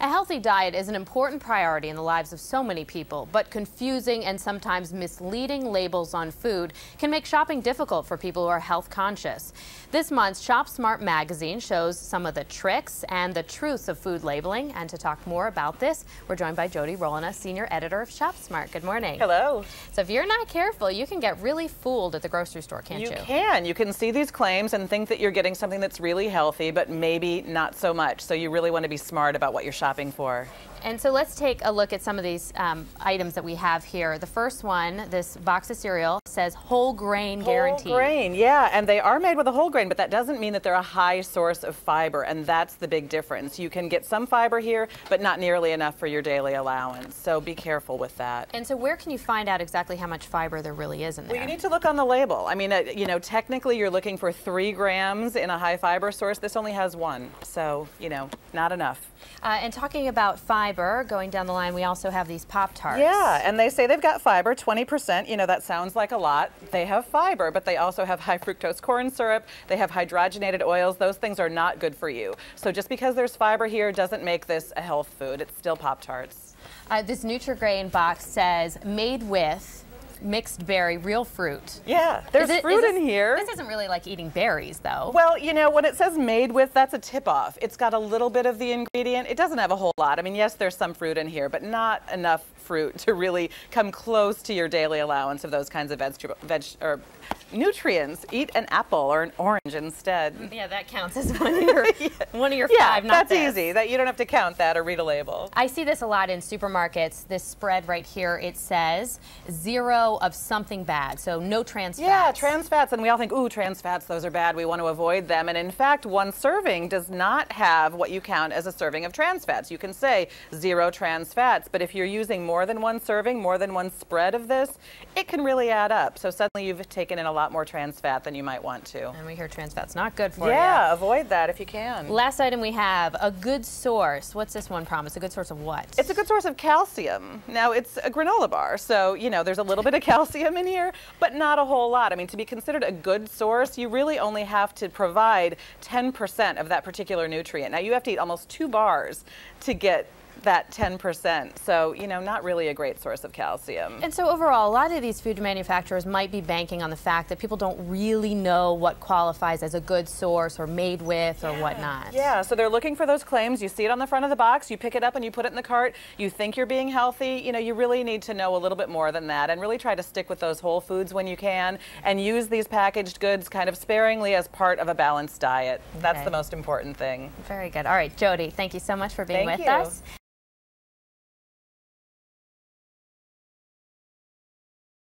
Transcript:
A healthy diet is an important priority in the lives of so many people, but confusing and sometimes misleading labels on food can make shopping difficult for people who are health conscious. This month's ShopSmart magazine shows some of the tricks and the truths of food labeling. And to talk more about this, we're joined by Jody Rohlena, senior editor of ShopSmart. Good morning. Hello. So if you're not careful, you can get really fooled at the grocery store, can't you? You can. You can see these claims and think that you're getting something that's really healthy, but maybe not so much. So you really want to be smart about what you're shopping for. And so let's take a look at some of these items that we have here. The first one, this box of cereal, says whole grain guaranteed. Whole grain, yeah, and they are made with a whole grain, but that doesn't mean that they're a high source of fiber, and that's the big difference. You can get some fiber here, but not nearly enough for your daily allowance, so be careful with that. And so where can you find out exactly how much fiber there really is in there? Well, you need to look on the label. I mean, you know, technically you're looking for 3 grams in a high fiber source. This only has 1, so, you know, not enough. And talking about fiber, going down the line, we also have these Pop-Tarts. Yeah, and they say they've got fiber, 20%. You know, that sounds like a lot. They have fiber, but they also have high fructose corn syrup. They have hydrogenated oils. Those things are not good for you. So just because there's fiber here doesn't make this a health food. It's still Pop-Tarts. This Nutri-Grain box says made with mixed berry real fruit. Yeah, there's fruit in here. This isn't really like eating berries, though. Well, you know, when it says made with, that's a tip-off. It's got a little bit of the ingredient. It doesn't have a whole lot. I mean, yes, there's some fruit in here, but not enough fruit to really come close to your daily allowance of those kinds of nutrients. Eat an apple or an orange instead. Yeah, that counts as one of your, one of your yeah, 5, not that's easy. That you don't have to count that or read a label. I see this a lot in supermarkets. This spread right here, it says 0 of something bad, so no trans fats. Yeah, trans fats, and we all think, ooh, trans fats, those are bad, we want to avoid them. And in fact, 1 serving does not have what you count as a serving of trans fats. You can say 0 trans fats, but if you're using more than 1 serving, more than 1 spread of this, it can really add up. So suddenly you've taken in a lot more trans fat than you might want to. And we hear trans fat's not good for you. Yeah, avoid that if you can. Last item we have, a good source. What's this one promise? A good source of what? It's a good source of calcium. Now, it's a granola bar, so, you know, there's a little bit of calcium in here, but not a whole lot. I mean, to be considered a good source, you really only have to provide 10% of that particular nutrient. Now, you have to eat almost 2 bars to get that 10%. So, you know, not really a great source of calcium. And so overall, a lot of these food manufacturers might be banking on the fact that people don't really know what qualifies as a good source or made with or whatnot. Yeah, so they're looking for those claims. You see it on the front of the box, you pick it up and you put it in the cart. You think you're being healthy. You know, you really need to know a little bit more than that and really try to stick with those whole foods when you can and use these packaged goods kind of sparingly as part of a balanced diet. That's the most important thing. Very good. All right, Jody, thank you so much for being with us.